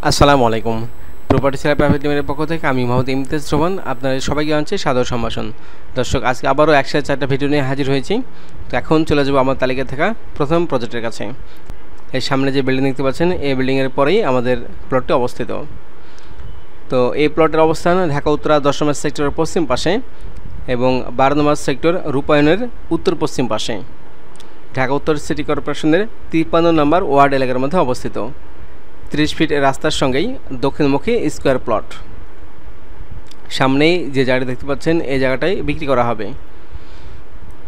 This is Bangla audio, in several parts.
আসসালামু আলাইকুম। প্রপার্টি সেলার প্রাইভেট লিমিটেডের পক্ষ থেকে আমি মোহাম্মদ ইমতিয়াজ রহমান আপনাদের সবাইকে জানাচ্ছি সাদর সম্ভাষণ। দর্শক, আজকে আবারও একসাথে 4টা ভিডিও নিয়ে হাজির হয়েছি। তো এখন চলে যাব আমার তালিকা থাকা প্রথম প্রজেক্টের কাছে। এর সামনে যে বিল্ডিং দেখতে পাচ্ছেন, এই বিল্ডিংয়ের পরেই আমাদের প্লটটি অবস্থিত। তো এই প্লটের অবস্থান ঢাকা উত্তরা 10 নম্বর সেক্টরের পশ্চিম পাশে এবং 12 নম্বর সেক্টর রূপায়ণের উত্তর পশ্চিম পাশে, ঢাকা উত্তর সিটি কর্পোরেশনের 53 নম্বর ওয়ার্ড এলাকার মধ্যে অবস্থিত। 30 ফিট রাস্তার সঙ্গেই দক্ষিণমুখী স্কোয়ার প্লট। সামনেই যে জায়গাটা দেখতে পাচ্ছেন, এই জায়গাটাই বিক্রি করা হবে।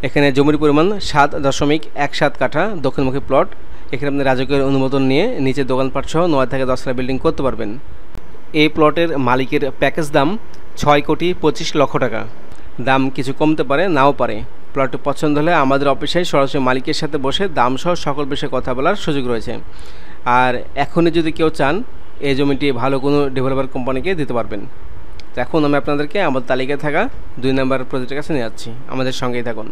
এখানে জমির পরিমাণ 7.17 কাঠা, দক্ষিণমুখী প্লট। এখানে আপনি রাজকীয় অনুমোদন নিয়ে নিচে দোকানপাট সহ 9 থেকে 10 তলা বিল্ডিং করতে পারবেন। এই প্লটের মালিকের প্যাকেজ দাম 6,25,00,000 টাকা। দাম কিছু কমতে পারে, নাও পারে। প্লটটি পছন্দ হলে আমাদের অফিসে সরাসরি মালিকের সাথে বসে দাম সহ সকল বিষয়ে কথা বলার সুযোগ রয়েছে। আর এখনই যদি কেউ চান, এই জমিটি ভালো কোনো ডেভেলপার কোম্পানিকে দিতে পারবেন। তো এখন আমি আপনাদেরকে আমাদের তালিকায় থাকা 2 নম্বর প্রজেক্টের কাছে নিয়ে যাচ্ছি, আমাদের সঙ্গেই থাকুন।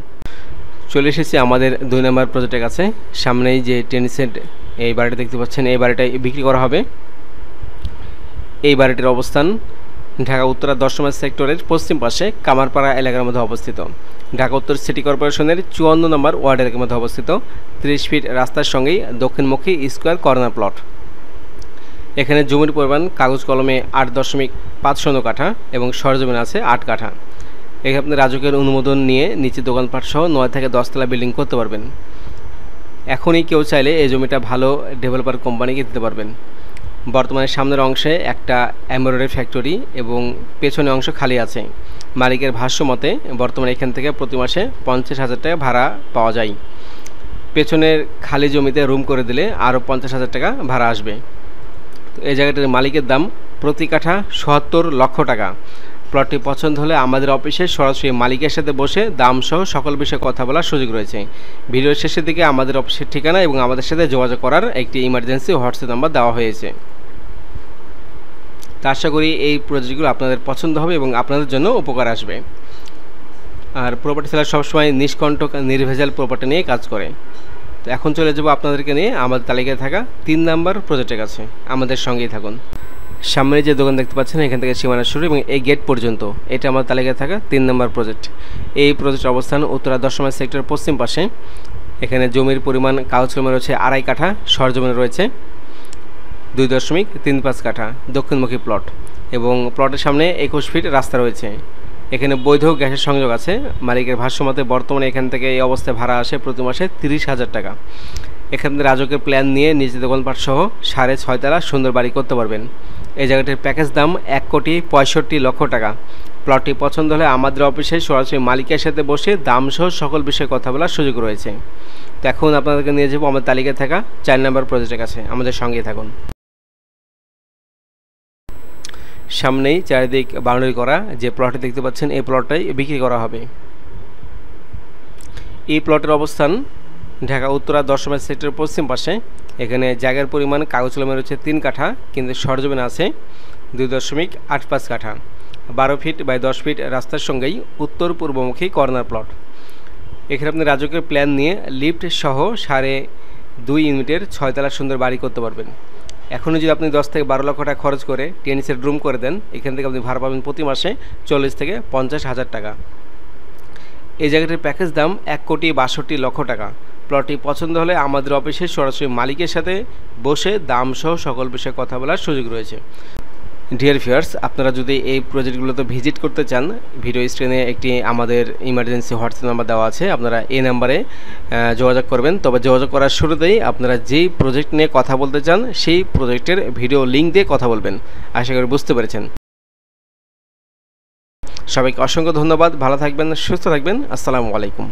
চলে এসেছি আমাদের 2 নম্বর প্রজেক্টের কাছে। সামনেই যে 10 সেন্ট এই বাড়িটা দেখতে পাচ্ছেন, এই বাড়িটাই বিক্রি করা হবে। এই বাড়িটির অবস্থান ঢাকা উত্তরা 10 নম্বর সেক্টরের পশ্চিম পাশে কামারপাড়া এলাকার মধ্যে অবস্থিত। ঢাকা উত্তর সিটি কর্পোরেশনের 54 নম্বর ওয়ার্ড এলাকার মধ্যে অবস্থিত। 30 ফিট রাস্তার সঙ্গেই দক্ষিণমুখী স্কোয়ার কর্নার প্লট। এখানে জমির পরিমাণ কাগজ কলমে 8.50 কাঠা এবং সরজমিন আছে 8 কাঠা। এখানে আপনি রাজকীয় অনুমোদন নিয়ে নিচে দোকানপাট সহ 9 থেকে 10 তলা বিল্ডিং করতে পারবেন। এখনই কেউ চাইলে এই জমিটা ভালো ডেভেলপার কোম্পানিকে দিতে পারবেন। বর্তমানে সামনের অংশে একটা এমব্রয়ডারি ফ্যাক্টরি এবং পেছনের অংশ খালি আছে। মালিকের ভাষ্য মতে বর্তমানে এখান থেকে প্রতি মাসে 50,000 টাকা ভাড়া পাওয়া যায়। পেছনের খালি জমিতে রুম করে দিলে আরও 50,000 টাকা ভাড়া আসবে। তো এই জায়গাটির মালিকের দাম প্রতি কাঠা 70 লক্ষ টাকা। প্লটটি পছন্দ হলে আমাদের অফিসে সরাসরি মালিকের সাথে বসে দাম সহ সকল বিষয়ে কথা বলার সুযোগ রয়েছে। ভিডিওর শেষের দিকে আমাদের অফিসের ঠিকানা এবং আমাদের সাথে যোগাযোগ করার একটি ইমার্জেন্সি হোয়াটসঅ্যাপ নাম্বার দেওয়া হয়েছে। আশা করি এই প্রজেক্টগুলো আপনাদের পছন্দ হবে এবং আপনাদের জন্য উপকার আসবে। আর প্রপার্টি সেলার সবসময় নিষ্কণ্টক নির্ভেজাল প্রপার্টি নিয়ে কাজ করে। তো এখন চলে যাব আপনাদেরকে নিয়ে আমাদের তালিকায় থাকা 3 নম্বর প্রজেক্টের কাছে, আমাদের সঙ্গেই থাকুন। সামনে যে দোকান দেখতে পাচ্ছেন, এখান থেকে সীমানা শুরু এবং এই গেট পর্যন্ত, এটা আমার তালিকায় থাকা 3 নম্বর প্রজেক্ট। এই প্রজেক্টের অবস্থান উত্তরা 10 নম্বর সেক্টরের পশ্চিম পাশে। এখানে জমির পরিমাণ কাগজ কলমে রয়েছে 2.5 কাঠা, সরজমিন রয়েছে 2.35 কাঠা, দক্ষিণমুখী প্লট এবং প্লটের সামনে 21 ফিট রাস্তা রয়েছে। এখানে বৈধ গ্যাসের সংযোগ আছে। মালিকের ভাষ্যমতে বর্তমানে এখান থেকে এই অবস্থায় ভাড়া আসে প্রতি মাসে 30,000 টাকা। এখানে রাজকের প্ল্যান নিয়ে নিজে দোকানপাট সহ 6.5 তলা সুন্দর বাড়ি করতে পারবেন। এই জায়গাটির প্যাকেজ দাম 1,65,00,000 টাকা। প্লটটি পছন্দ হলে আমাদের অফিসে সরাসরি মালিকের সাথে বসে দাম সহ সকল বিষয়ে কথা বলার সুযোগ রয়েছে। তো এখন আপনাদেরকে নিয়ে যাবো আমাদের তালিকায় থাকা 4 নম্বর প্রজেক্টের কাছে, আমাদের সঙ্গেই থাকুন। সামনেই চারিদিক বাউন্ডারি করা যে প্লটটি দেখতে পাচ্ছেন, এই প্লটটাই বিক্রি করা হবে। এই প্লটের অবস্থান ঢাকা উত্তরা 10 নম্বর সেক্টরের পশ্চিম পাশে। এখানে জায়গার পরিমাণ কাগজ কলমে রয়েছে 3 কাঠা, কিন্তু সরজমিন আছে 2.85 কাঠা। 12 ফিট বাই 10 ফিট রাস্তার সঙ্গেই উত্তর পূর্বমুখী কর্নার প্লট। এখানে আপনি রাজকের প্ল্যান নিয়ে লিফট সহ 2.5 ইউনিটের 6 তলা সুন্দর বাড়ি করতে পারবেন। এখনও যদি আপনি 10 থেকে 12 লক্ষ টাকা খরচ করে 10 সেট রুম করে দেন, এখান থেকে আপনি ভাড়া পাবেন প্রতি মাসে 40 থেকে 50,000 টাকা। এই জায়গাটির প্যাকেজ দাম 1,62,00,000 টাকা। প্লটটি পছন্দ হলে আমাদের অফিসে সরাসরি মালিকের সাথে বসে দাম সহ সকল বিষয়ে কথা বলার সুযোগ রয়েছে। ডিয়ার ভিউয়ার্স, আপনারা যদি এই প্রজেক্টগুলোতে ভিজিট করতে চান, ভিডিও স্ক্রিনে একটি আমাদের ইমার্জেন্সি হোয়াটসঅ্যাপ নাম্বার দেওয়া আছে, আপনারা এই নাম্বারে যোগাযোগ করবেন। তবে যোগাযোগ করার শুরুতেই আপনারা যেই প্রজেক্ট নিয়ে কথা বলতে চান সেই প্রজেক্টের ভিডিও লিঙ্ক দিয়ে কথা বলবেন। আশা করি বুঝতে পেরেছেন। সবাইকে অসংখ্য ধন্যবাদ। ভালো থাকবেন, সুস্থ থাকবেন। আসসালামু আলাইকুম।